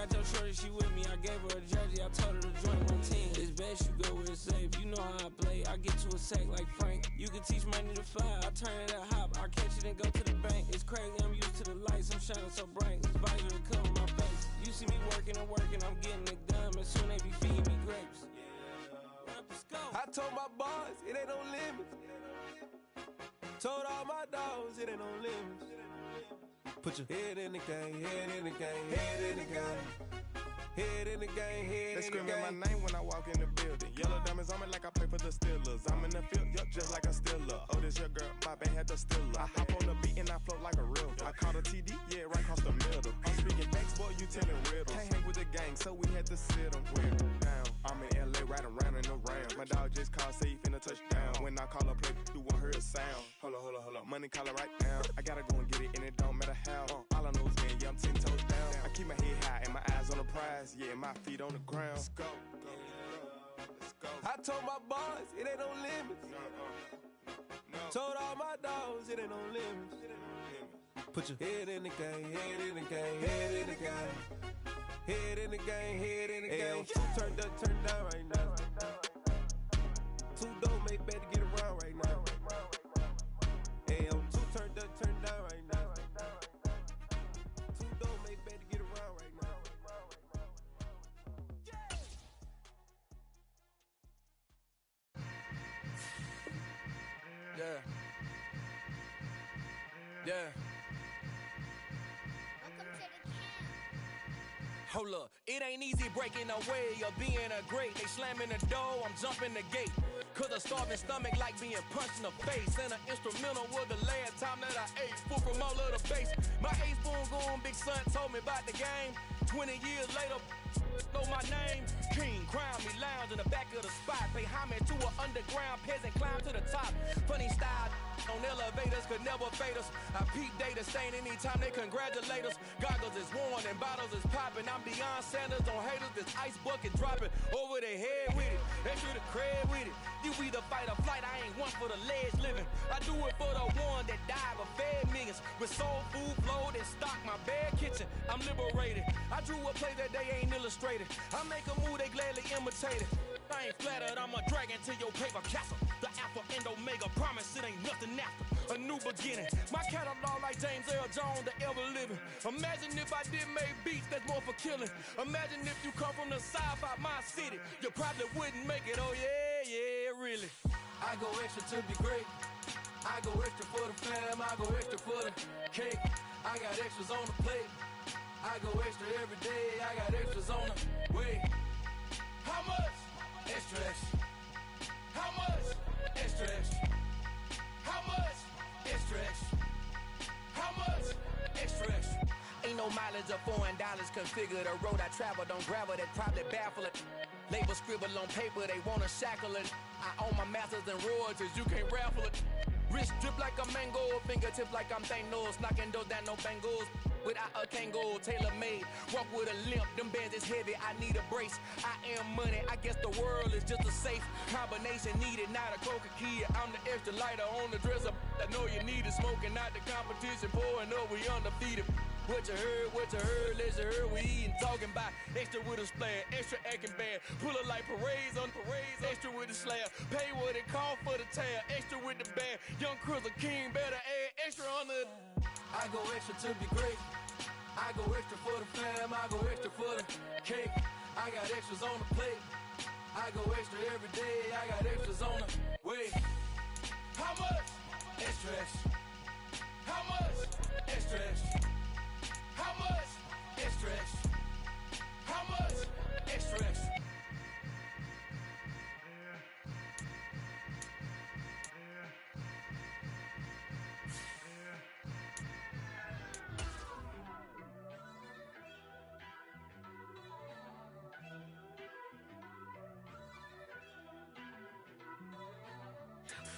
got your shorty, she with me. I gave her a jersey, I told her to join my team. It's best you go where it's safe. You know how I play. I get to a sack like Frank. You can teach money to fly. I turn it to hop. I catch it and go to the bank. It's crazy, I'm used to the lights. I'm shining so bright. This visor will cover my face. You see me working and working. I'm getting it done. And soon they be feeding me grapes. I told my boss it ain't no limits. Told all my dogs it ain't no limits. Put your head in the game, head in the game, head in the game. Head in the game, head in the game. They screaming my name when I walk in the building. Yellow diamonds on me like I play for the Steelers. I'm in the field, yup, just like a Steeler. Oh, this your girl, my band had the Steeler. I hop on the beat and I float like a river. I caught a TD, yeah, right across the middle. I'm speaking facts, boy, you telling riddles. Can't hang with the gang, so we had to sit them down. I'm in LA, riding round and around. My dog just called, say he finna touchdown. When I call a play, you won't hear a sound. Hold up, money calling right now. I gotta go and get it, and it don't matter how. All I know is man, yeah, I'm 10 toes down. I keep my head high and my eyes on the prize. Yeah, my feet on the ground. Let's go. Let's go. I told my boss it ain't no limits. No. Told all my dogs it ain't no limits. Put your head in the game, head in the game, head in the game. Head in the game, head in the game. Two turned up, turned down right now. Two don't make better get around right now. Hey, I'm two turned up, turned down right now. Two don't make better get around right now. Yeah. Hold up, it ain't easy breaking away or being a great. They slamming the door, I'm jumping the gate. Cause a starving stomach like being punched in the face. And an instrumental was the last time that I ate. Full from all of the bass. My ace spoon going, big son told me about the game. 20 years later, know my name. King, crown me, lounge in the back of the spot. Pay homage to an underground peasant, climb to the top. Funny style on elevators could never fade us. I peep data stain anytime they congratulate us. Goggles is worn and bottles is popping. I'm beyond Sanders on haters. This ice bucket dropping over their head with it. They should have cred with it. You either fight or flight. I ain't one for the ledge living. I do it for the one that died but fed millions. With soul food flowed and stocked my bare kitchen. I'm liberated. I drew a play that they ain't illustrated. I make a move they gladly imitated. I ain't flattered, I'm a dragon to your paper castle. The alpha and omega, promise it ain't nothing after. A new beginning, my catalog like James Earl Jones, the ever living. Imagine if I did make beats that's more for killing. Imagine if you come from the south out my city. You probably wouldn't make it, oh yeah, really. I go extra to be great. I go extra for the fam, I go extra for the cake. I got extras on the plate. I go extra every day, I got extras on the way. How much? Extra, extra. How much? Extra, extra. How much? Extra, extra. How much? Extra, extra. Ain't no mileage or $4 configure the road I travel. Don't gravel that probably baffle it. Label scribble on paper, they wanna shackle it. I own my masters and royalties, you can't raffle it. Wrist drip like a mango, fingertips like I'm Thanos. Knocking those down, no bangles. Without a Kango, tailor-made. Walk with a limp, them bands is heavy, I need a brace. I am money, I guess the world is just a safe combination needed, not a coca key. I'm the extra lighter on the dresser. I know you need it, smoking out the competition, pouring up, we undefeated. What you heard, let's you heard, we eating, talking about extra with a splash, extra acting bad. Pull it like parades on parades, extra with the slab. Pay what it cost for the tab, extra with the band. Young Crystal King, better add extra on the. I go extra to be great. I go extra for the fam, I go extra for the cake. I got extras on the plate. I go extra every day, I got extras on the way. How much? Extra, extra. How much? Extra, extra. How much? Extra, extra. How much? Extra, extra.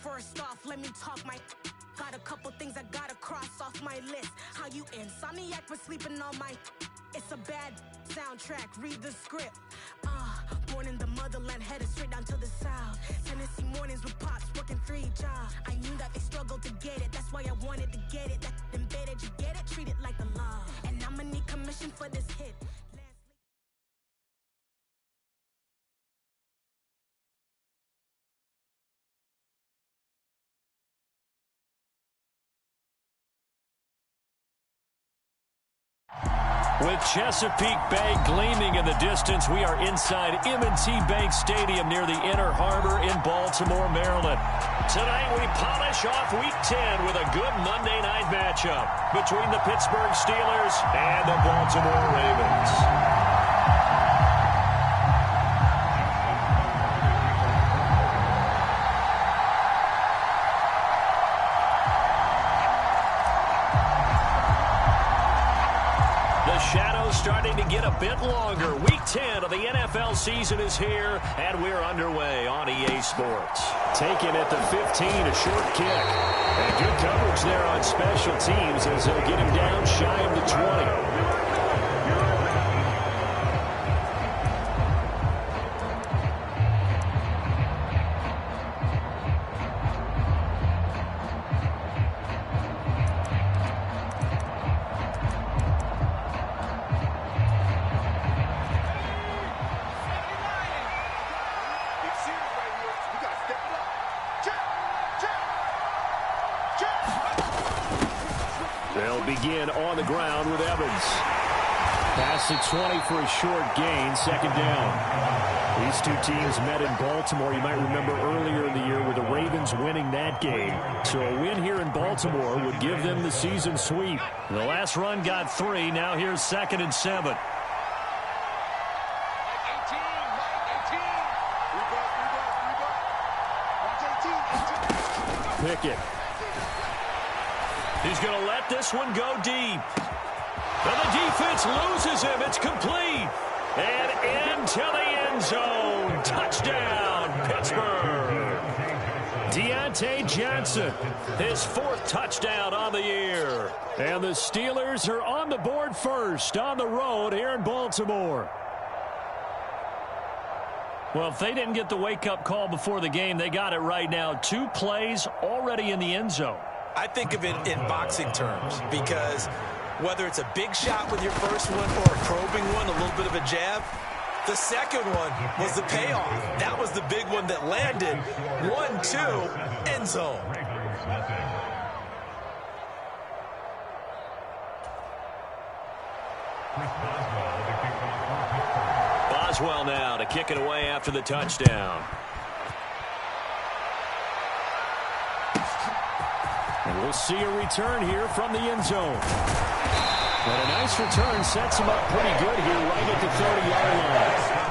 First off, let me talk my. Got a couple things I gotta cross off my list. How you insomniac for sleeping on my. It's a bad soundtrack, read the script. Born in the motherland, headed straight down to the south. Tennessee mornings with pops, working 3 jobs. I knew that they struggled to get it, that's why I wanted to get it. That embedded, you get it, treat it like the law. And I'ma need commission for this hit. With Chesapeake Bay gleaming in the distance, we are inside M&T Bank Stadium near the Inner Harbor in Baltimore, Maryland. Tonight we polish off Week 10 with a good Monday night matchup between the Pittsburgh Steelers and the Baltimore Ravens. Shadows starting to get a bit longer. Week 10 of the NFL season is here, and we're underway on EA Sports. Taken at the 15, a short kick. And good coverage there on special teams as they'll get him down shy of the 20. Begin on the ground with Evans. Past the 20 for a short gain, second down. These two teams met in Baltimore, you might remember earlier in the year, with the Ravens winning that game. So a win here in Baltimore would give them the season sweep. The last run got 3, now here's 2nd and 7. Pickett. He's going to let this one go deep. And the defense loses him. It's complete. And into the end zone. Touchdown, Pittsburgh. Deontay Johnson, his 4th touchdown on the year. And the Steelers are on the board first on the road here in Baltimore. Well, if they didn't get the wake-up call before the game, they got it right now. 2 plays already in the end zone. I think of it in boxing terms because whether it's a big shot with your first one or a probing one, a little bit of a jab, the second one was the payoff. That was the big one that landed. 1-2, end zone. Boswell now to kick it away after the touchdown. And we'll see a return here from the end zone. But a nice return sets him up pretty good here right at the 30-yard line.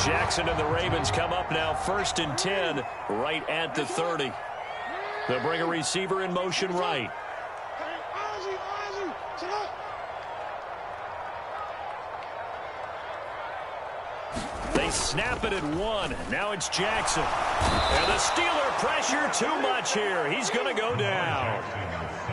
Jackson and the Ravens come up now 1st and 10 right at the 30. They'll bring a receiver in motion right. They snap it at 1. Now it's Jackson. And the Steeler pressure too much here. He's going to go down.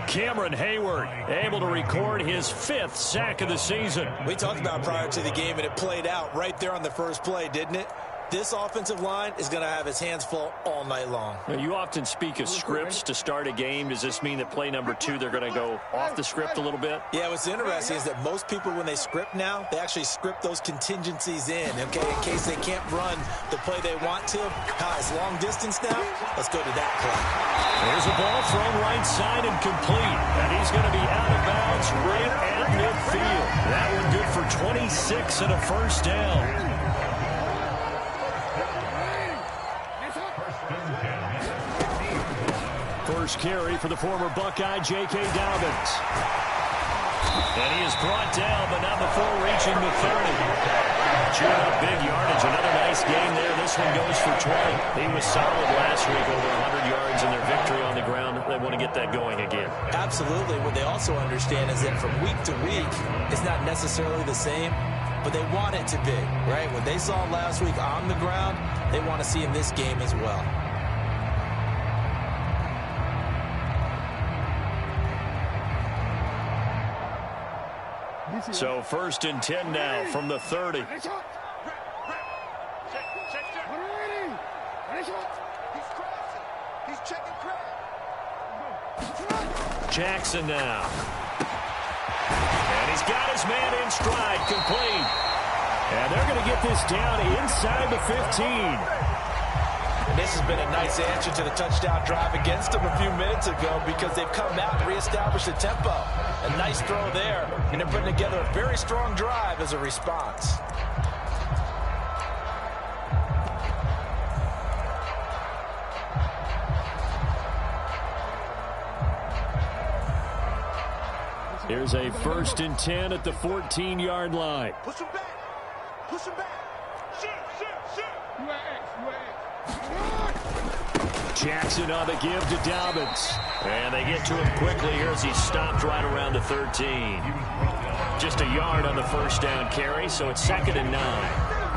Cameron Hayward able to record his 5th sack of the season. We talked about prior to the game, and it played out right there on the first play, didn't it? This offensive line is going to have his hands full all night long. Now, you often speak of scripts to start a game. Does this mean that play number 2, they're going to go off the script a little bit? Yeah, what's interesting is that most people, when they script now, they actually script those contingencies in, okay, in case they can't run the play they want to. Guys, long distance now, let's go to that play. There's a ball thrown right side and complete, and he's going to be out of bounds right at midfield. That one good for 26 and a first down. First carry for the former Buckeye, J.K. Dobbins. And he is brought down, but not before reaching the 30. Chewing up big yardage. Another nice game there. This one goes for 20. He was solid last week, over 100 yards in their victory on the ground. They want to get that going again. Absolutely. What they also understand is that from week to week, it's not necessarily the same, but they want it to be, right? What they saw last week on the ground, they want to see in this game as well. So 1st and 10 now from the 30. Jackson now. And he's got his man in stride, complete. And they're going to get this down inside the 15. And this has been a nice answer to the touchdown drive against them a few minutes ago because they've come out and reestablished the tempo. A nice throw there, and they're putting together a very strong drive as a response. Here's a 1st and 10 at the 14-yard line. Push him back. Push him back. Jackson on the give to Dobbins. And they get to him quickly here as he stopped right around the 13. Just a yard on the 1st down carry, so it's 2nd and 9.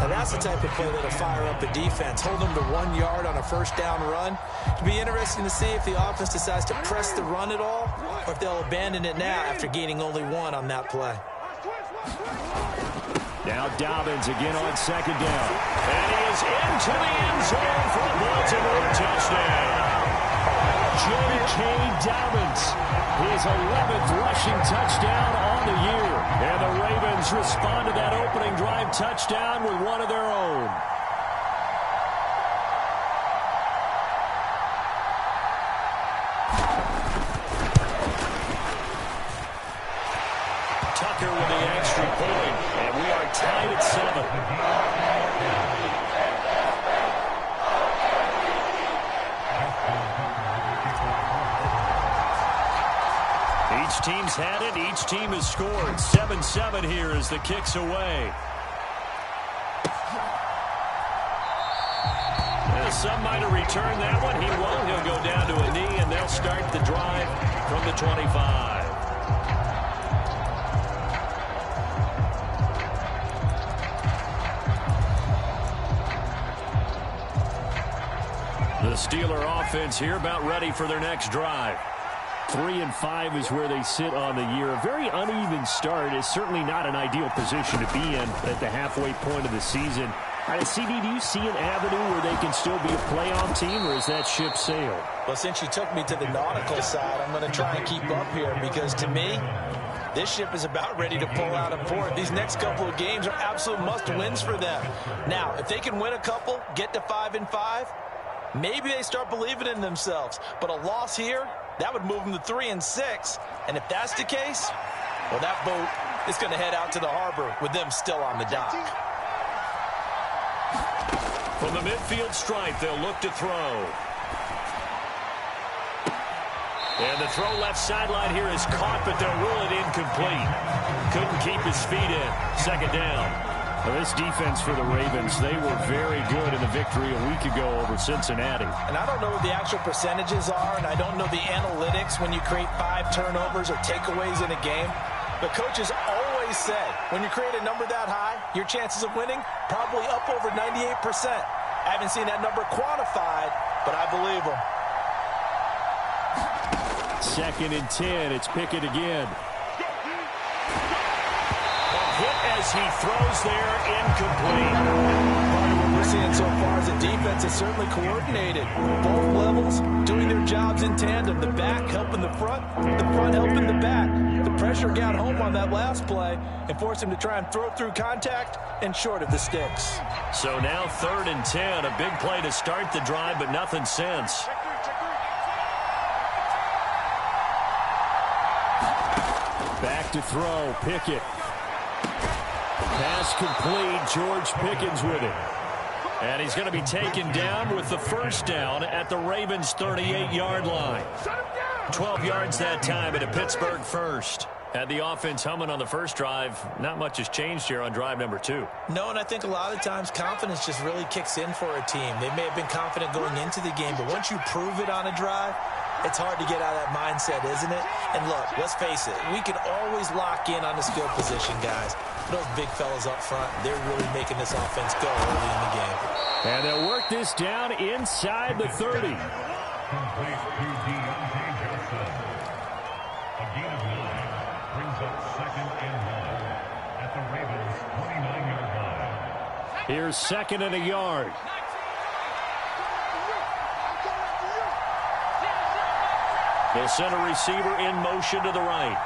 Now that's the type of play that'll fire up the defense. Hold them to 1 yard on a 1st down run. It'll be interesting to see if the offense decides to press the run at all or if they'll abandon it now after gaining only 1 on that play. Now Dobbins again on 2nd down. And he is into the end zone for a Baltimore touchdown. J.K. Dobbins, his 11th rushing touchdown on the year. And the Ravens respond to that opening drive touchdown with one of their own. Tucker with the extra point, and we are tied at 7. Each team's had it. Each team has scored. 7-7 here as the kick's away. Some might have returned that one. He won't. He'll go down to a knee, and they'll start the drive from the 25. The Steeler offense here about ready for their next drive. 3-5 is where they sit on the year. A very uneven start is certainly not an ideal position to be in at the halfway point of the season. CD, do you see an avenue where they can still be a playoff team, or is that ship sailed? Well, since you took me to the nautical side, I'm going to try and keep up here because, to me, this ship is about ready to pull out of port. These next couple of games are absolute must-wins for them. Now, if they can win a couple, get to 5-5, maybe they start believing in themselves. But a loss here, that would move them to 3-6. And if that's the case, well, that boat is going to head out to the harbor with them still on the dock. From the midfield stripe, they'll look to throw. And the throw left sideline here is caught, but they'll rule it incomplete. Couldn't keep his feet in. 2nd down. Well, this defense for the Ravens, they were very good in the victory a week ago over Cincinnati. And I don't know what the actual percentages are, and I don't know the analytics when you create 5 turnovers or takeaways in a game. But coaches always say, when you create a number that high, your chances of winning probably up over 98%. I haven't seen that number quantified, but I believe them. 2nd and 10. It's Pickett again. A hit as he throws there, incomplete. Part of what we're seeing so far is the defense is certainly coordinated. Both levels doing their jobs in tandem. The back helping the front helping the back. The pressure got home on that last play and forced him to try and throw through contact and short of the sticks. So now 3rd and 10. A big play to start the drive, but nothing since. Back to throw. Pickett. Pass complete. George Pickens with it. And he's going to be taken down with the 1st down at the Ravens' 38-yard line. 12 yards that time at a Pittsburgh 1st. Had the offense humming on the first drive. Not much has changed here on drive number 2. No, and I think a lot of times confidence just really kicks in for a team. They may have been confident going into the game, but once you prove it on a drive, it's hard to get out of that mindset, isn't it? And look, let's face it, we can always lock in on the skill position, guys. Those big fellas up front, they're really making this offense go early in the game. And they'll work this down inside the 30. Here's second and a yard. They'll send a receiver in motion to the right.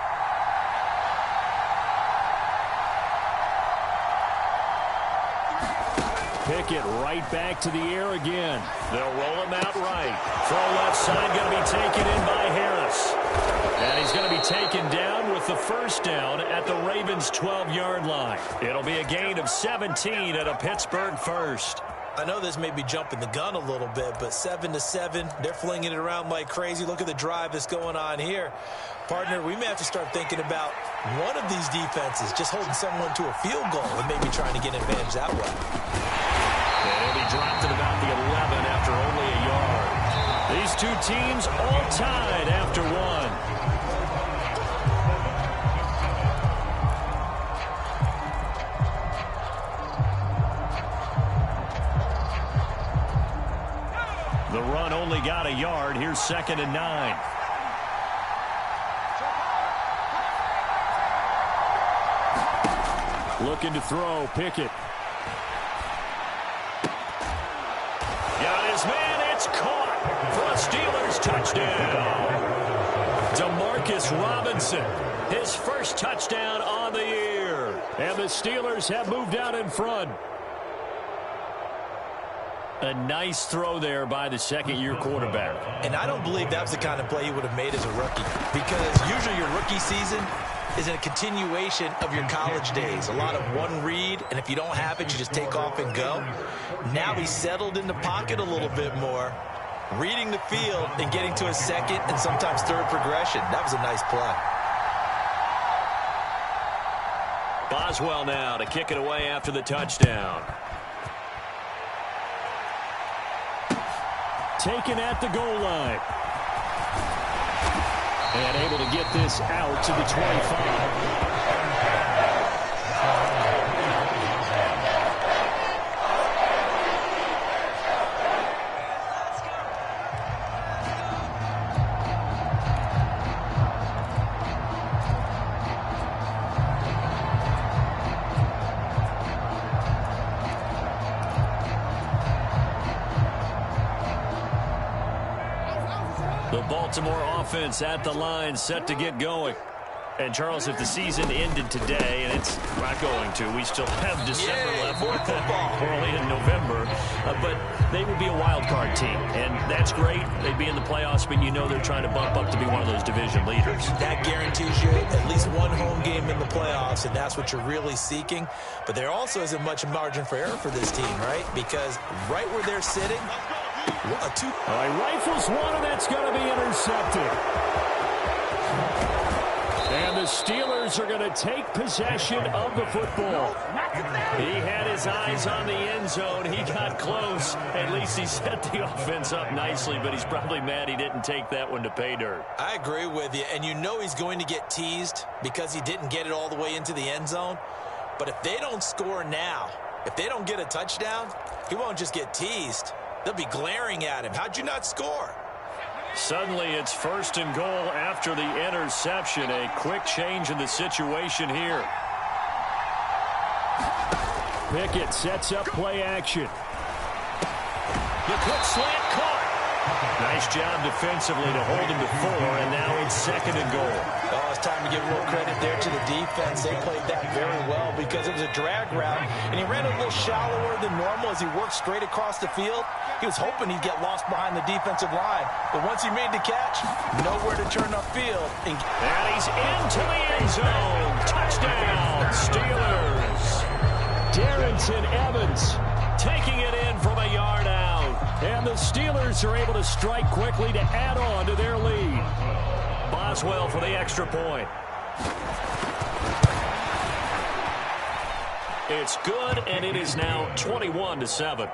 Pickett right back to the air again. They'll roll him out right. Throw left side going to be taken in by Harris. And he's going to be taken down with the first down at the Ravens' 12-yard line. It'll be a gain of 17 at a Pittsburgh first. I know this may be jumping the gun a little bit, but 7-7, they're flinging it around like crazy. Look at the drive that's going on here. Partner, we may have to start thinking about one of these defenses just holding someone to a field goal and maybe trying to get an advantage that way. And he'll be dropped at about the 11 after only a yard. These two teams all tied after one. The run only got a yard. Here's second and 9. Looking to throw, Pickett. Got his man, it's caught for a Steelers touchdown. Demarcus Robinson, his first touchdown on the year. And the Steelers have moved out in front. A nice throw there by the second-year quarterback. And I don't believe that was the kind of play he would have made as a rookie, because usually your rookie season is a continuation of your college days. A lot of one read, and if you don't have it, you just take off and go. Now he's settled in the pocket a little bit more, reading the field and getting to a second and sometimes third progression. That was a nice play. Boswell now to kick it away after the touchdown. Taken at the goal line. And able to get this out to the 25. Baltimore offense at the line, set to get going. And, Charles, if the season ended today, and it's not going to, we still have December left. More football. We're only in November. But they would be a wild card team, and that's great. They'd be in the playoffs, but you know they're trying to bump up to be one of those division leaders. That guarantees you at least one home game in the playoffs, and that's what you're really seeking. But there also isn't much margin for error for this team, right? Because right where they're sitting, All right, rifles one, and that's going to be intercepted. And the Steelers are going to take possession of the football. He had his eyes on the end zone. He got close. At least he set the offense up nicely, but he's probably mad he didn't take that one to pay dirt. I agree with you, and you know he's going to get teased because he didn't get it all the way into the end zone. But if they don't score now, if they don't get a touchdown, he won't just get teased. They'll be glaring at him. How'd you not score? Suddenly it's first and goal after the interception. A quick change in the situation here. Pickett sets up play action. The quick slant caught. Nice job defensively to hold him to 4, and now it's second and goal. Oh, it's time to give a little credit there to the defense. They played that very well because it was a drag route, and he ran a little shallower than normal as he worked straight across the field. He was hoping he'd get lost behind the defensive line, but once he made the catch, nowhere to turn upfield. And he's into the end zone. Touchdown, Steelers. Darrington Evans taking it in from a yard out. And the Steelers are able to strike quickly to add on to their lead. Boswell for the extra point. It's good, and it is now 21-7.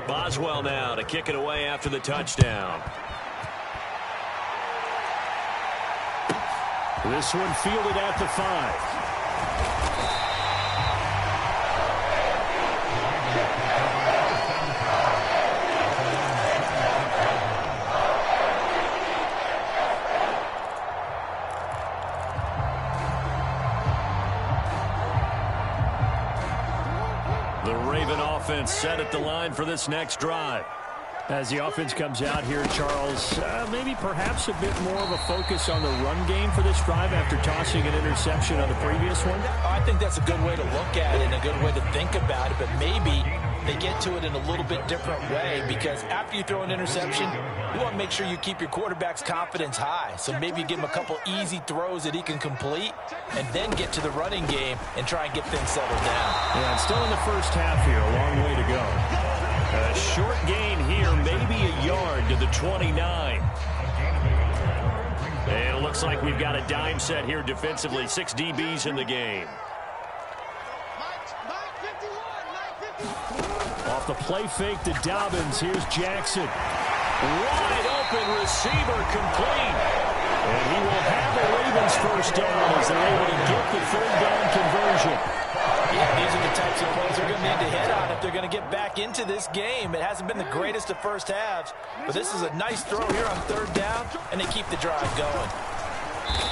Boswell now to kick it away after the touchdown. This one fielded at the 5. offense set at the line for this next drive. As the offense comes out here, Charles, maybe perhaps a bit more of a focus on the run game for this drive after tossing an interception on the previous one? I think that's a good way to look at it and a good way to think about it, but maybe they get to it in a little bit different way, because after you throw an interception, you want to make sure you keep your quarterback's confidence high. So maybe you give him a couple easy throws that he can complete and then get to the running game and try and get things settled down. Yeah, it's still in the first half here. A long way to go. A short gain here, maybe a yard to the 29. And it looks like we've got a dime set here defensively. 6 DBs in the game. Off the play fake to Dobbins. Here's Jackson. Wide open receiver complete. And he will have the Ravens first down as they're able to get the third down conversion. Yeah, these are the types of plays they're going to need to hit on if they're going to get back into this game. It hasn't been the greatest of first halves, but this is a nice throw here on third down, and they keep the drive going.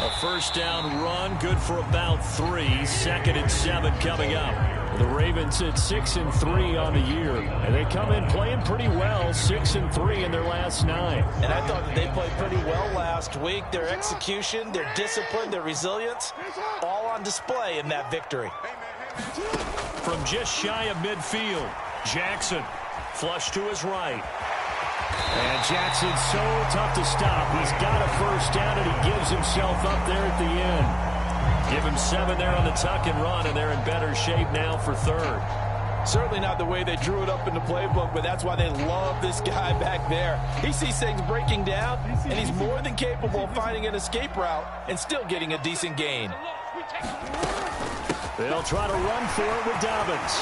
A first down run, good for about 3. 2nd and 7 coming up. The Ravens at 6-3 on the year, and they come in playing pretty well, 6-3 in their last 9. And I thought that they played pretty well last week. Their execution, their discipline, their resilience, all on display in that victory. From just shy of midfield, Jackson flush to his right. And Jackson's so tough to stop. He's got a first down, and he gives himself up there at the end. Give him 7 there on the tuck and run, and they're in better shape now for third. Certainly not the way they drew it up in the playbook, but that's why they love this guy back there. He sees things breaking down, and he's more than capable of finding an escape route and still getting a decent gain. They'll try to run for it with Dobbins.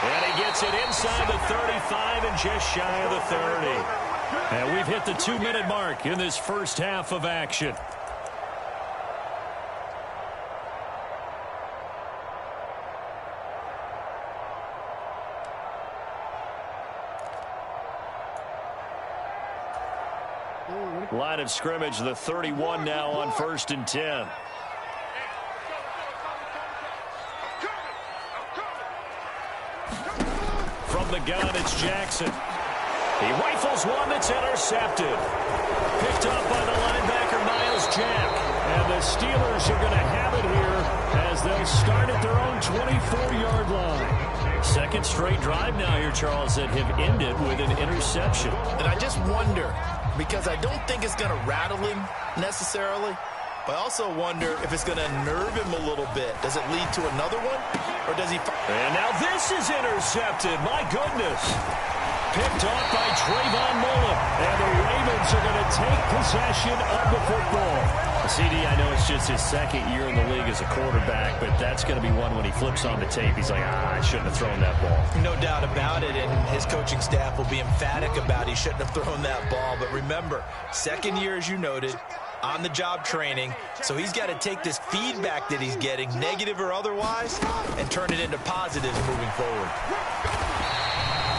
And he gets it inside the 35 and just shy of the 30. And we've hit the 2-minute mark in this first half of action. Line of scrimmage, the 31 now on 1st and 10. From the gun, it's Jackson. He rifles one that's intercepted. Picked up by the linebacker, Miles Jack. And the Steelers are going to have it here as they'll start at their own 24-yard line. 2nd straight drive now here, Charles, that have ended with an interception. And I just wonder, because I don't think it's going to rattle him necessarily, but I also wonder if it's going to nerve him a little bit. Does it lead to another one? Or does he... And now this is intercepted. My goodness. Picked off by Trayvon Mullen. And the Ravens are going to take possession of the football. CD, I know it's just his 2nd year in the league as a quarterback, but that's going to be one when he flips on the tape. He's like, I shouldn't have thrown that ball. No doubt about it, and his coaching staff will be emphatic about he shouldn't have thrown that ball. But remember, 2nd year, as you noted, on-the-job training, so he's got to take this feedback that he's getting, negative or otherwise, and turn it into positives moving forward.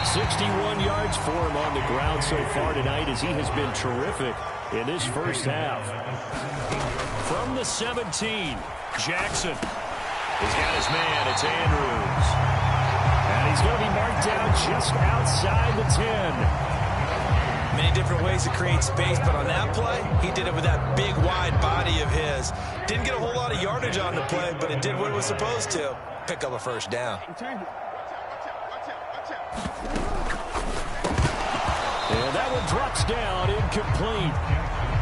61 yards for him on the ground so far tonight as he has been terrific in this first half. From the 17, Jackson. He's got his man. It's Andrews. And he's going to be marked down just outside the 10. Many different ways to create space, but on that play, he did it with that big, wide body of his. Didn't get a whole lot of yardage on the play, but it did what it was supposed to. Pick up a first down. And that one drops down, incomplete.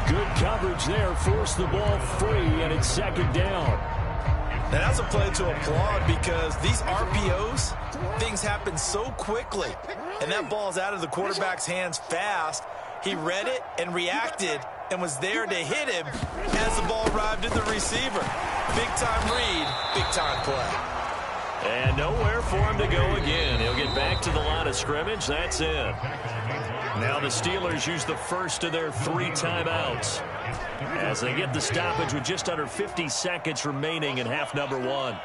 Good coverage there, forced the ball free, and it's 2nd down. Now that's a play to applaud because these RPOs, things happen so quickly. And that ball's out of the quarterback's hands fast. He read it and reacted and was there to hit him as the ball arrived at the receiver. Big-time read, big-time play. And nowhere for him to go again. He'll get back to the line of scrimmage. That's it. Now the Steelers use the first of their 3 timeouts as they get the stoppage with just under 50 seconds remaining in half number 1.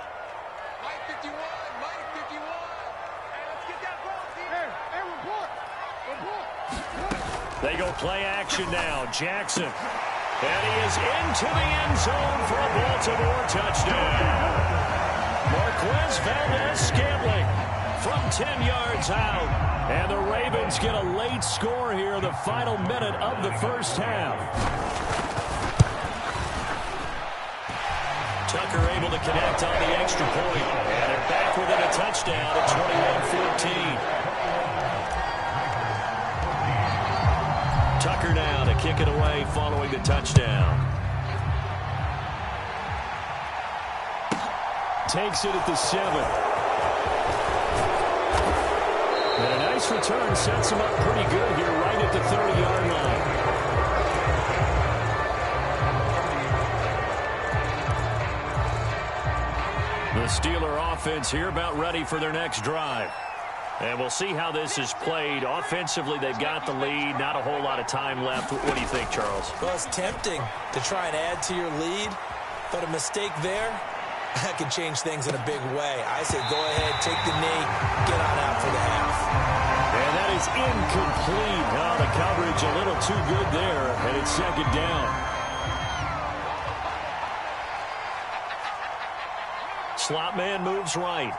They go play action now. Jackson. And he is into the end zone for a Baltimore touchdown. Marquez Valdez-Scantling from 10 yards out. And the Ravens get a late score here in the final minute of the first half. Tucker able to connect on the extra point. And they're back within a touchdown at 21-14. Tucker now to kick it away following the touchdown. Takes it at the 7. And a nice return sets him up pretty good here right at the 30-yard line. The Steeler offense here about ready for their next drive. And we'll see how this is played. Offensively, they've got the lead. Not a whole lot of time left. What do you think, Charles? Well, it's tempting to try and add to your lead, but a mistake there, that can change things in a big way. I say go ahead, take the knee, get on out for the half. And that is incomplete. Oh, the coverage a little too good there, and it's second down. Slot man moves right.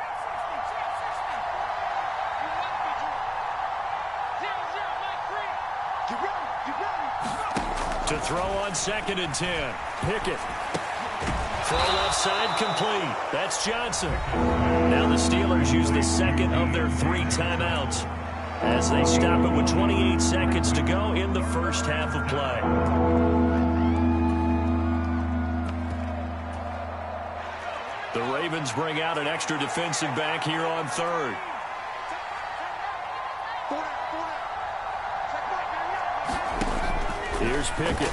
To throw on 2nd and 10. Pickett. Throw left side complete. That's Johnson. Now the Steelers use the second of their 3 timeouts as they stop it with 28 seconds to go in the first half of play. The Ravens bring out an extra defensive back here on 3rd. Here's Pickett.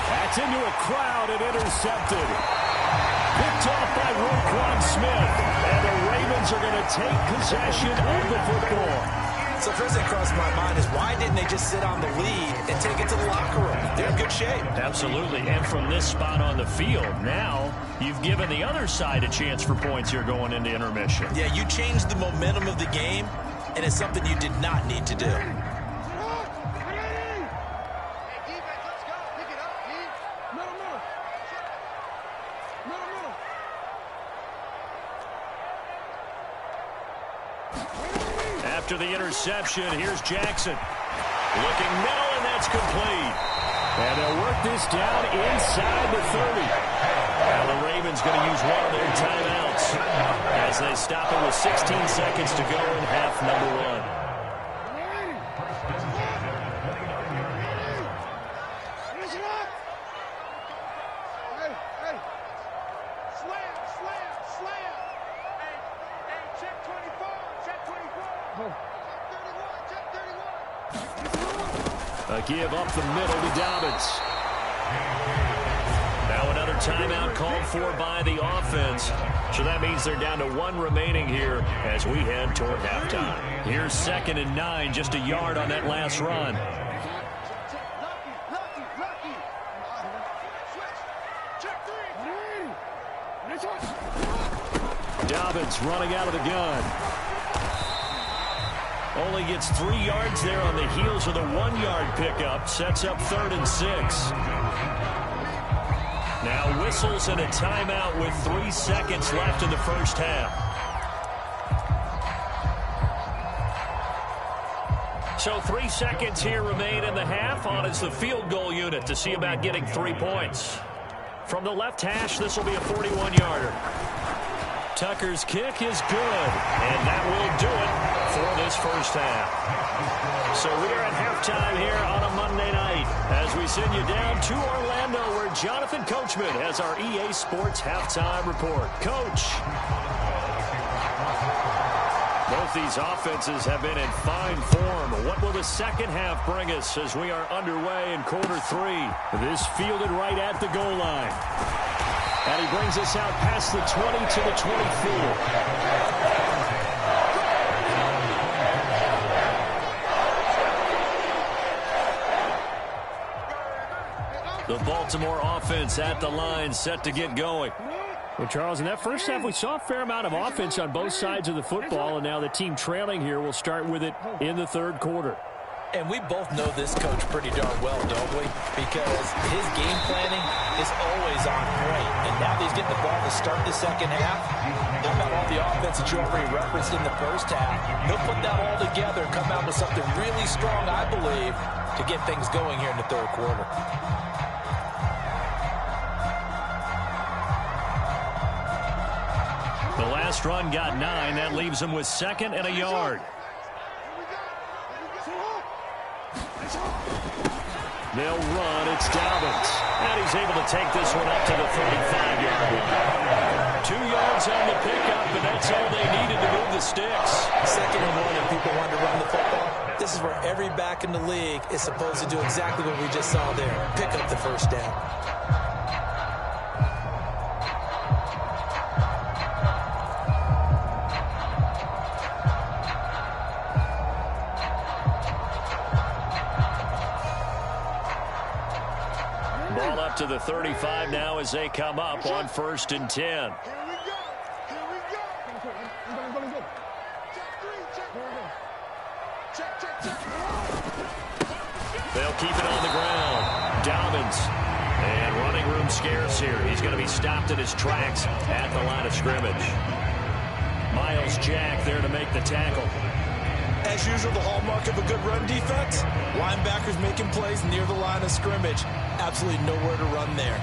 That's into a crowd and intercepted. Picked off by Roquan Smith. And the Ravens are going to take possession of the football. So first thing crossed my mind is why didn't they just sit on the lead and take it to the locker room? They're in good shape. Absolutely. And from this spot on the field, now you've given the other side a chance for points here going into intermission. Yeah, you changed the momentum of the game, and it's something you did not need to do. After the interception, here's Jackson. Looking middle, and that's complete. And they'll work this down inside the 30. Now the Ravens going to use one of their timeouts as they stop it with 16 seconds to go in half number 1. A give up the middle to Dobbins. Now another timeout called for by the offense. So that means they're down to 1 remaining here as we head toward halftime. Here's 2nd and 9, just a yard on that last run. Dobbins running out of the gun. Only gets 3 yards there on the heels of the 1-yard pickup. Sets up 3rd and 6. Now whistles and a timeout with 3 seconds left in the first half. So 3 seconds here remain in the half. On is the field goal unit to see about getting 3 points. From the left hash, this will be a 41-yarder. Tucker's kick is good, and that will do it for this first half. So we are at halftime here on a Monday night as we send you down to Orlando where Jonathan Coachman has our EA Sports Halftime Report. Coach. Both these offenses have been in fine form. What will the second half bring us as we are underway in quarter 3? This fielded right at the goal line. And he brings us out past the 20 to the 24. The Baltimore offense at the line, set to get going. Well, Charles, in that first half, we saw a fair amount of offense on both sides of the football, and now the team trailing here will start with it in the third quarter. And we both know this coach pretty darn well, don't we? Because his game planning is always on point. And now that he's getting the ball to start the second half, how about all the offense that you already referenced in the first half? He'll put that all together and come out with something really strong, I believe, to get things going here in the third quarter. The last run got 9. That leaves him with 2nd and a yard. They'll run. It's Dobbins. And he's able to take this one up to the 35-yard line. 2 yards on the pickup, and that's all they needed to move the sticks. 2nd and 1, and people want to run the football. This is where every back in the league is supposed to do exactly what we just saw there. Pick up the first down. Ball up to the 35 now as they come up on 1st and 10. They'll keep it on the ground. Dobbins. And running room scarce here. He's going to be stopped in his tracks at the line of scrimmage. Miles Jack there to make the tackle. As usual, the hallmark of a good run defense, linebackers making plays near the line of scrimmage. Absolutely nowhere to run there.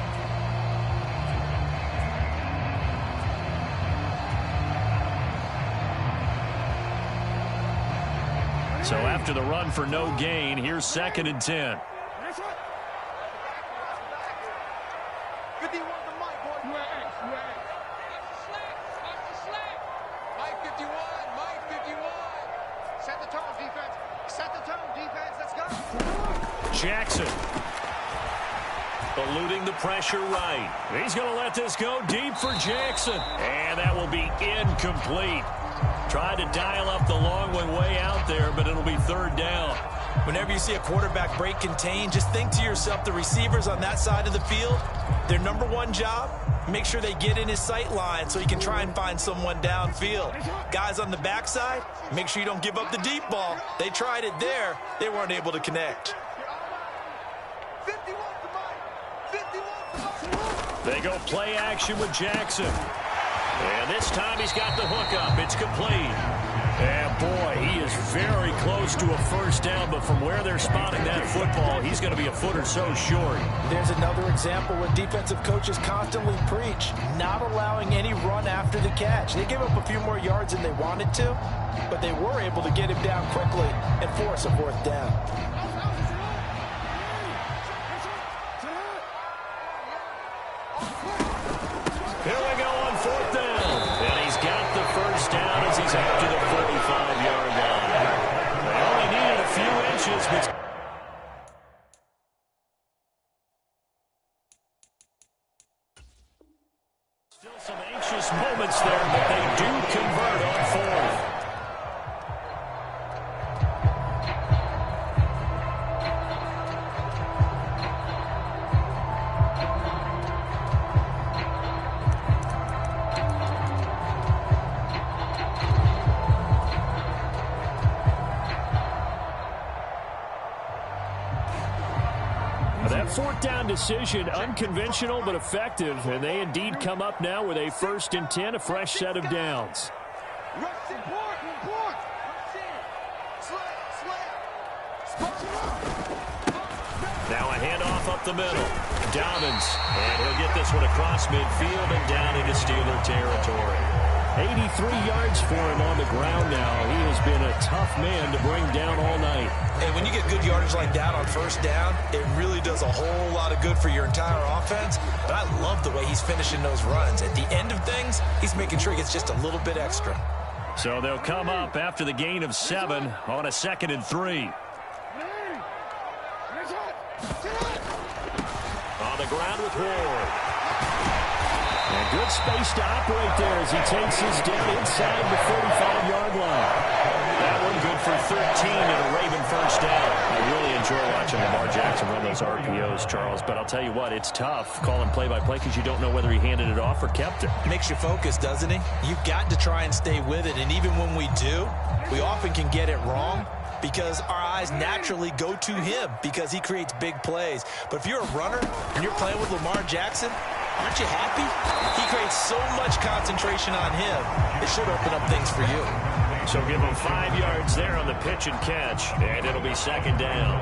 So after the run for no gain, here's 2nd and 10. Jackson eluding the pressure right. He's going to let this go deep for Jackson. And that will be incomplete. Tried to dial up the long one way out there, but it'll be 3rd down. Whenever you see a quarterback break contain, just think to yourself, the receivers on that side of the field, their number one job, make sure they get in his sight line so he can try and find someone downfield. Guys on the backside, make sure you don't give up the deep ball. They tried it there. They weren't able to connect. They go play action with Jackson. And this time he's got the hook up. It's complete. And boy, he is very close to a 1st down, but from where they're spotting that football, he's going to be a foot or so short. There's another example where defensive coaches constantly preach, not allowing any run after the catch. They gave up a few more yards than they wanted to, but they were able to get him down quickly and force a 4th down. Here we go on 4th down. And he's got the 1st down as he's out to the 45-yard line. They only needed a few inches, but still some anxious moments there, but they do convert on 4th. That 4th down decision, unconventional but effective, and they indeed come up now with a 1st and 10, a fresh set of downs. Now a handoff up the middle. Dobbins, and he'll get this one across midfield and down into Steeler territory. 83 yards for him on the ground now. He has been a tough man to bring down all night. And when you get good yardage like that on 1st down, it really does a whole lot of good for your entire offense. But I love the way he's finishing those runs. At the end of things, he's making sure he gets just a little bit extra. So they'll come up after the gain of 7 on a 2nd and 3. On the ground with Ward. And good space to operate there as he takes his down inside the 45-yard line. That one good for 13 and a Raven 1st down. I really enjoy watching Lamar Jackson run those RPOs, Charles, but I'll tell you what, it's tough calling play-by-play because you don't know whether he handed it off or kept it. Makes you focus, doesn't he? You've got to try and stay with it, and even when we do, we often can get it wrong. because our eyes naturally go to him because he creates big plays. But if you're a runner and you're playing with Lamar Jackson, aren't you happy? He creates so much concentration on him. It should open up things for you. So give him 5 yards there on the pitch and catch, and it'll be second down.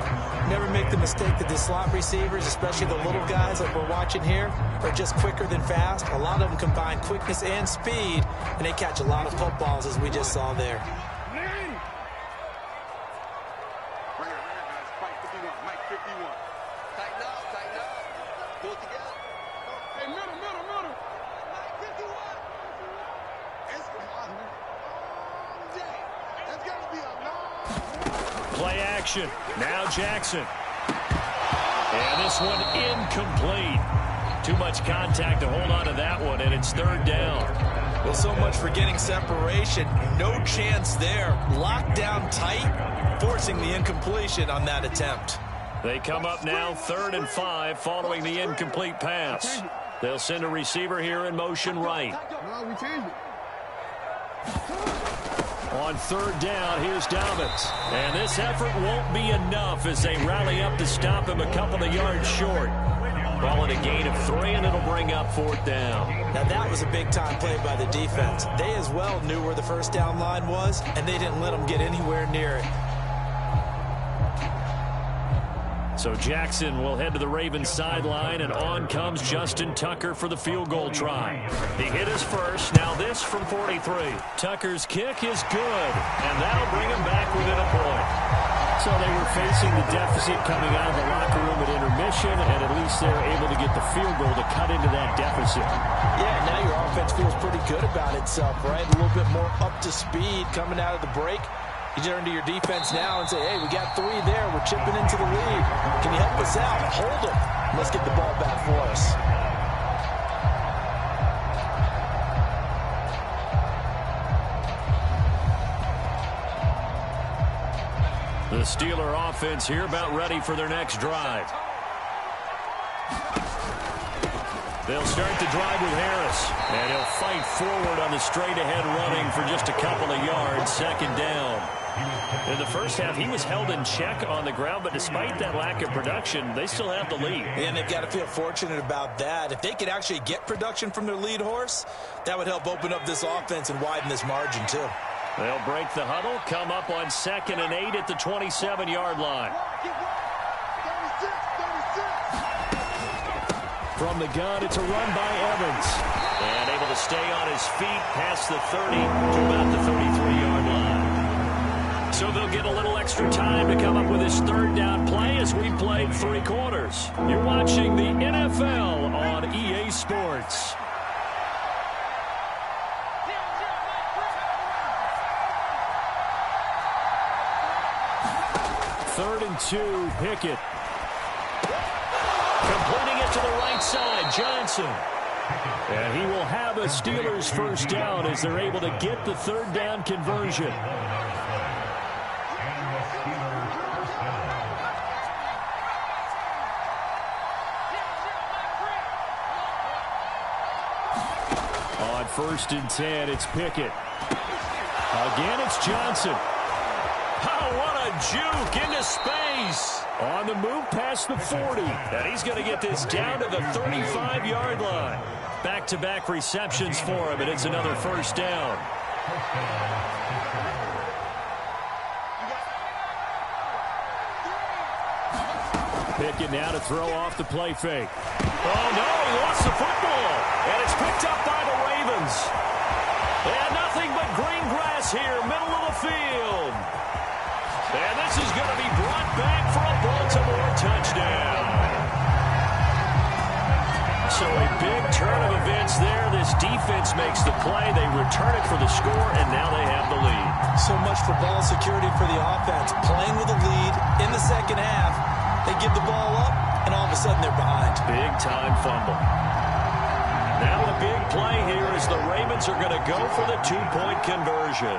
Never make the mistake that the slot receivers, especially the little guys like we're watching here, are just quicker than fast. A lot of them combine quickness and speed, and they catch a lot of footballs, as we just saw there. Play action. Now Jackson. And this one incomplete. Too much contact to hold on to that one, and it's third down. Well, so much for getting separation. No chance there. Locked down tight, forcing the incompletion on that attempt. They come up now 3rd and 5 following the incomplete pass. They'll send a receiver here in motion right. On 3rd down, here's Dobbins. And this effort won't be enough as they rally up to stop him a couple of yards short. Ball at a gain of 3, and it'll bring up 4th down. Now that was a big-time play by the defense. They as well knew where the first down line was, and they didn't let them get anywhere near it. So Jackson will head to the Ravens sideline, and on comes Justin Tucker for the field goal try. He hit his first, now this from 43. Tucker's kick is good, and that'll bring him back within a point. So they were facing the deficit coming out of the locker room at intermission, and at least they were able to get the field goal to cut into that deficit. Yeah, now your offense feels pretty good about itself, right? A little bit more up to speed coming out of the break. You turn to your defense now and say, hey, we got 3 there. We're chipping into the lead. Can you help us out? Hold them. Let's get the ball back for us. The Steeler offense here about ready for their next drive. They'll start the drive with Harris, and he'll fight forward on the straight-ahead running for just a couple of yards, 2nd down. In the first half, he was held in check on the ground, but despite that lack of production, they still have the lead. And they've got to feel fortunate about that. If they could actually get production from their lead horse, that would help open up this offense and widen this margin, too. They'll break the huddle, come up on 2nd and 8 at the 27-yard line. From the gun, it's a run by Evans. And able to stay on his feet past the 30 to about the 33-yard line. So they'll get a little extra time to come up with his 3rd down play as we played 3 quarters. You're watching the NFL on EA Sports. Third and 2, Pickett. Completing it to the right side, Johnson. And he will have a Steelers first down as they're able to get the 3rd down conversion. On 1st and 10, it's Pickett. Again, it's Johnson. Oh, what a juke into space. On the move past the 40. And he's going to get this down to the 35-yard line. Back-to-back receptions for him, and it's another first down. Pickett now to throw off the play fake. Oh, no, he lost the football. And it's picked up by the Ravens. And nothing but green grass here, middle of the field. And this is going to be brought back for a Baltimore touchdown. So a big turn of events there. This defense makes the play. They return it for the score, and now they have the lead. So much for ball security for the offense. Playing with a lead in the second half. They give the ball up, and all of a sudden they're behind. Big-time fumble. Now the big play here is the Ravens are going to go for the 2-point conversion.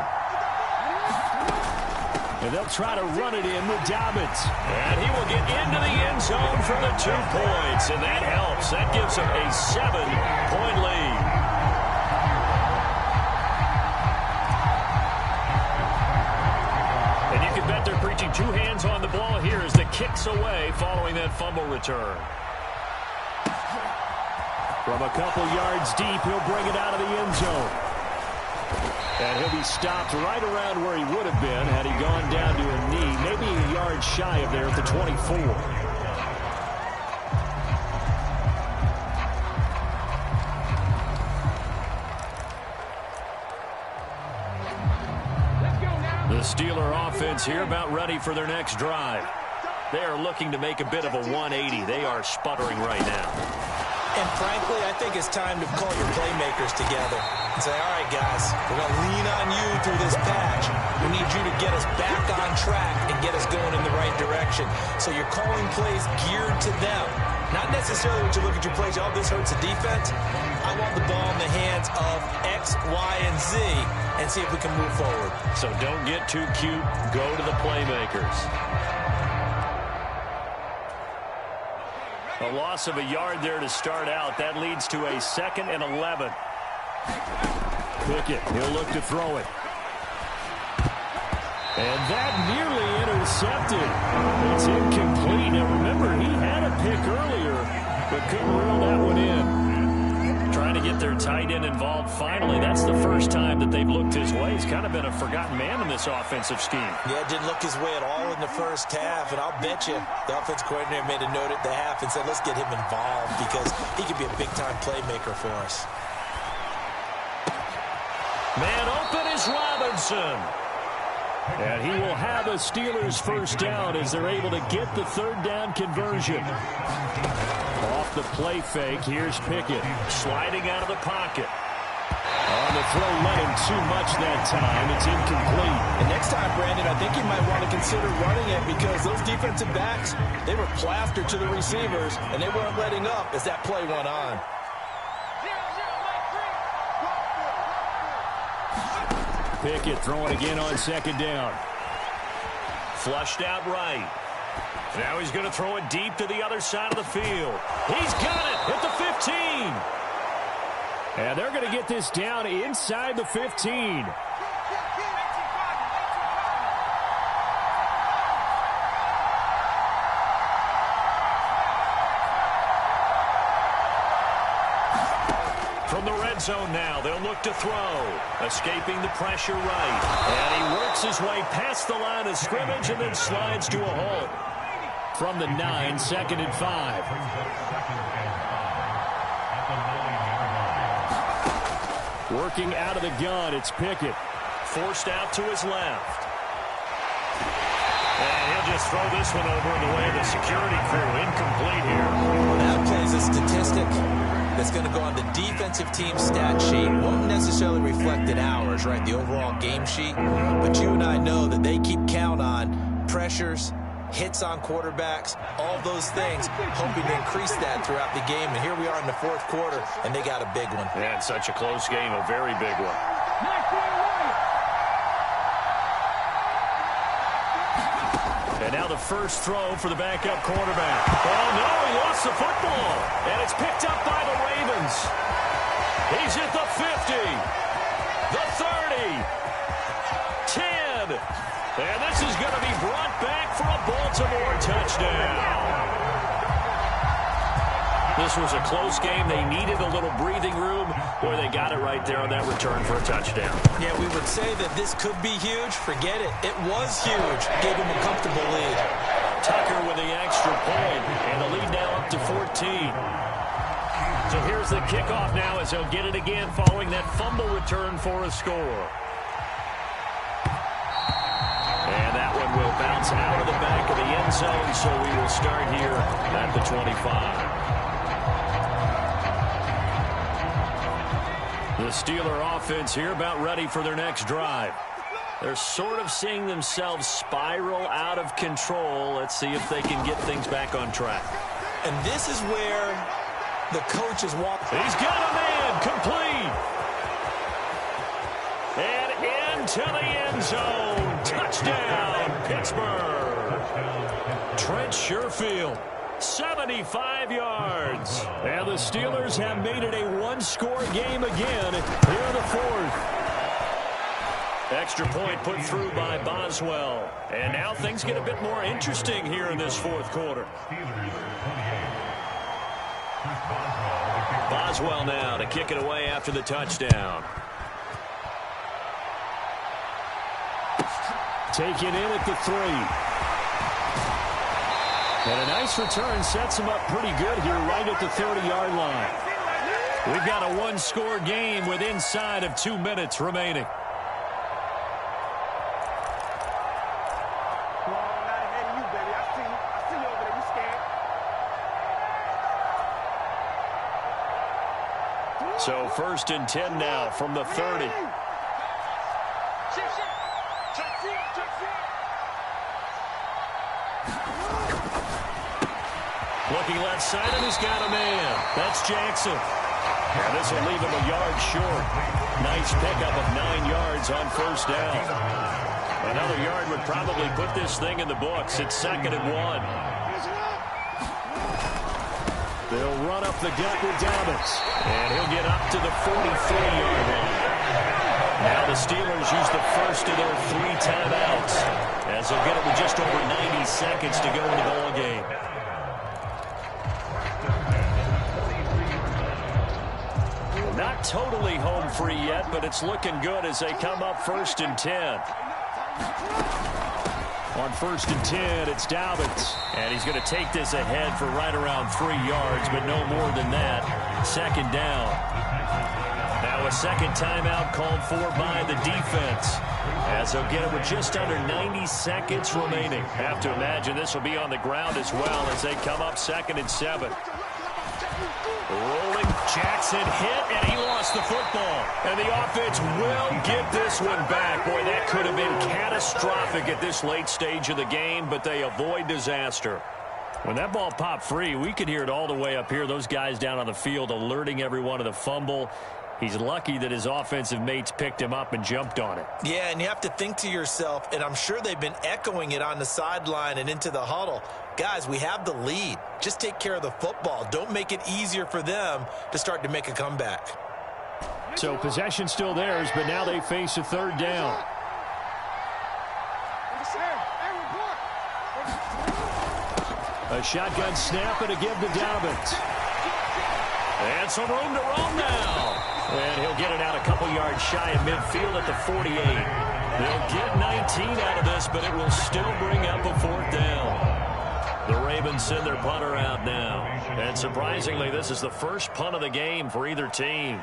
And they'll try to run it in with Dobbins. And he will get into the end zone for the 2 points. And that helps. That gives them a 7-point lead. And you can bet they're two hands on the ball here as the kick's away following that fumble return. From a couple yards deep, he'll bring it out of the end zone. And he'll be stopped right around where he would have been had he gone down to a knee, maybe a yard shy of there at the 24. The Steeler offense here about ready for their next drive. They are looking to make a bit of a 180. They are sputtering right now. And frankly, I think it's time to call your playmakers together and say, all right, guys, we're going to lean on you through this patch. We need you to get us back on track and get us going in the right direction. So you're calling plays geared to them. Not necessarily what you look at your plays, oh, this hurts the defense. I want the ball in the hands of X, Y, and Z and see if we can move forward. So don't get too cute. Go to the playmakers. A loss of a yard there to start out. That leads to a 2nd and 11. Pickett, he'll look to throw it. And that nearly intercepted. It's incomplete. Now remember, he had a pick earlier, but couldn't reel that one in. Trying to get their tight end involved finally. That's the first time that they've looked his way. He's kind of been a forgotten man in this offensive scheme. Yeah, didn't look his way at all in the first half, and I'll bet you the offensive coordinator made a note at the half and said, let's get him involved because he could be a big-time playmaker for us. Man open is Robinson. And he will have a Steelers first down as they're able to get the third down conversion. Off the play fake, here's Pickett. Sliding out of the pocket. On the throw, let him too much that time. It's incomplete. And next time, Brandon, I think you might want to consider running it because those defensive backs, they were plastered to the receivers, and they weren't letting up as that play went on. Pickett throwing again on 2nd down. Flushed out right. Now he's going to throw it deep to the other side of the field. He's got it at the 15. And they're going to get this down inside the 15. From the red zone now, they'll look to throw. Escaping the pressure right. And he works his way past the line of scrimmage and then slides to a halt. From the 9, 2nd and 5. Working out of the gun, it's Pickett. Forced out to his left. And he'll just throw this one over in the way of the security crew. Incomplete here. That plays a statistic that's going to go on the defensive team stat sheet. Won't necessarily reflect in ours, right, the overall game sheet. But you and I know that they keep count on pressures, hits on quarterbacks, all those things, hoping to increase that throughout the game. And here we are in the 4th quarter, and they got a big one. Yeah, it's such a close game, a very big one. And now the first throw for the backup quarterback. Oh, no, he lost the football. And it's picked up by the Ravens. He's at the 50, the 30, 10. And this is going to be brought back for a Baltimore touchdown. This was a close game. They needed a little breathing room. Boy, they got it right there on that return for a touchdown. Yeah, we would say that this could be huge. Forget it. It was huge. Gave him a comfortable lead. Tucker with the extra point, and the lead now up to 14. So here's the kickoff now as he'll get it again following that fumble return for a score. And that one will bounce out of the back of the end zone, so we will start here at the 25. The Steeler offense here about ready for their next drive. They're sort of seeing themselves spiral out of control. Let's see if they can get things back on track. And this is where the coach is walking. He's got a man complete. And into the end zone. Touchdown, Pittsburgh. Trent Sherfield, 75 yards. And the Steelers have made it a one-score game again here in the 4th. Extra point put through by Boswell. And now things get a bit more interesting here in this fourth quarter. Boswell now to kick it away after the touchdown. Taken in at the 3. And a nice return sets him up pretty good here right at the 30-yard line. We've got a one-score game with inside of 2 minutes remaining. So 1st and 10 now from the 30. Looking left side, and he's got a man. That's Jackson. And this will leave him a yard short. Nice pickup of 9 yards on 1st down. Another yard would probably put this thing in the books. It's 2nd and 1. They'll run up the gut with Dobbins. And he'll get up to the 43-yard line. Now the Steelers use the first of their 3 timeouts, as they'll get it with just over 90 seconds to go in the ball game. Not totally home free yet, but it's looking good as they come up 1st and 10. On 1st and 10, it's Dobbins. And he's going to take this ahead for right around 3 yards, but no more than that. 2nd down. Now a second timeout called for by the defense, as they'll get it with just under 90 seconds remaining. Have to imagine this will be on the ground as well as they come up 2nd and 7. Rolling, Jackson hit, and he lost the football. And the offense will get this one back. Boy, that could have been catastrophic at this late stage of the game, but they avoid disaster. When that ball popped free, we could hear it all the way up here. Those guys down on the field alerting everyone of the fumble. He's lucky that his offensive mates picked him up and jumped on it. Yeah, and you have to think to yourself, and I'm sure they've been echoing it on the sideline and into the huddle. Guys, we have the lead. Just take care of the football. Don't make it easier for them to start to make a comeback. So possession still theirs, but now they face a 3rd down. A shotgun snap and a give to Dobbins. And some room to roam now. And he'll get it out a couple yards shy of midfield at the 48. They'll get 19 out of this, but it will still bring up a 4th down. The Ravens send their punter out now. And surprisingly, this is the first punt of the game for either team.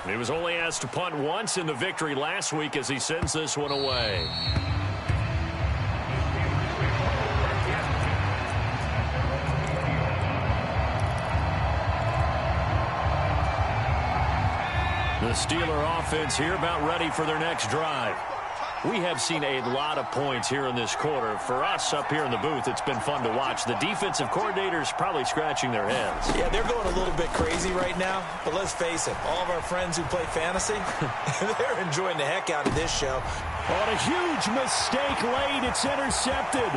He was only asked to punt once in the victory last week as he sends this one away. The Steeler offense here about ready for their next drive. We have seen a lot of points here in this quarter. For us up here in the booth, it's been fun to watch. The defensive coordinators probably scratching their heads. Yeah, they're going a little bit crazy right now, but let's face it, all of our friends who play fantasy, they're enjoying the heck out of this show. On a huge mistake late, it's intercepted.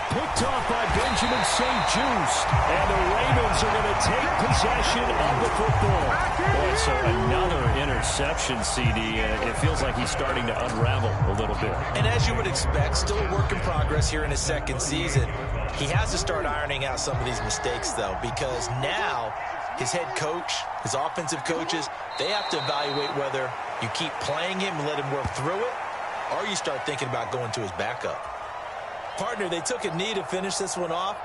Picked off by Benjamin St-Juste. And the Ravens are going to take possession of the football. Boy, so another interception, CD. It feels like he's starting to unravel a little bit. And as you would expect, still a work in progress here in his 2nd season. He has to start ironing out some of these mistakes, though, because now his head coach, his offensive coaches, they have to evaluate whether you keep playing him and let him work through it, or you start thinking about going to his backup. Partner, they took a knee to finish this one off.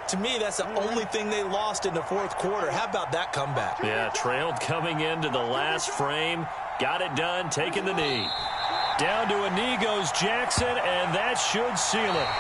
To me, that's the only thing they lost in the 4th quarter. How about that comeback? Yeah, trailed coming into the last frame. Got it done, taking the knee. Down to a knee goes Jackson, and that should seal it.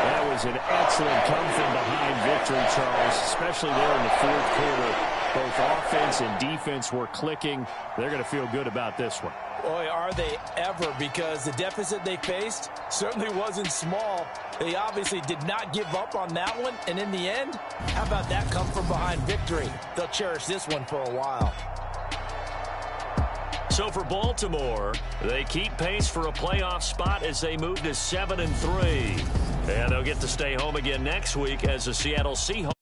That was an excellent come-from-behind victory, Charles, especially there in the 4th quarter. Both offense and defense were clicking. They're going to feel good about this one. Boy, are they ever, because the deficit they faced certainly wasn't small. They obviously did not give up on that one, and in the end, how about that come from behind victory? They'll cherish this one for a while. So for Baltimore, they keep pace for a playoff spot as they move to 7-3. And they'll get to stay home again next week as the Seattle Seahawks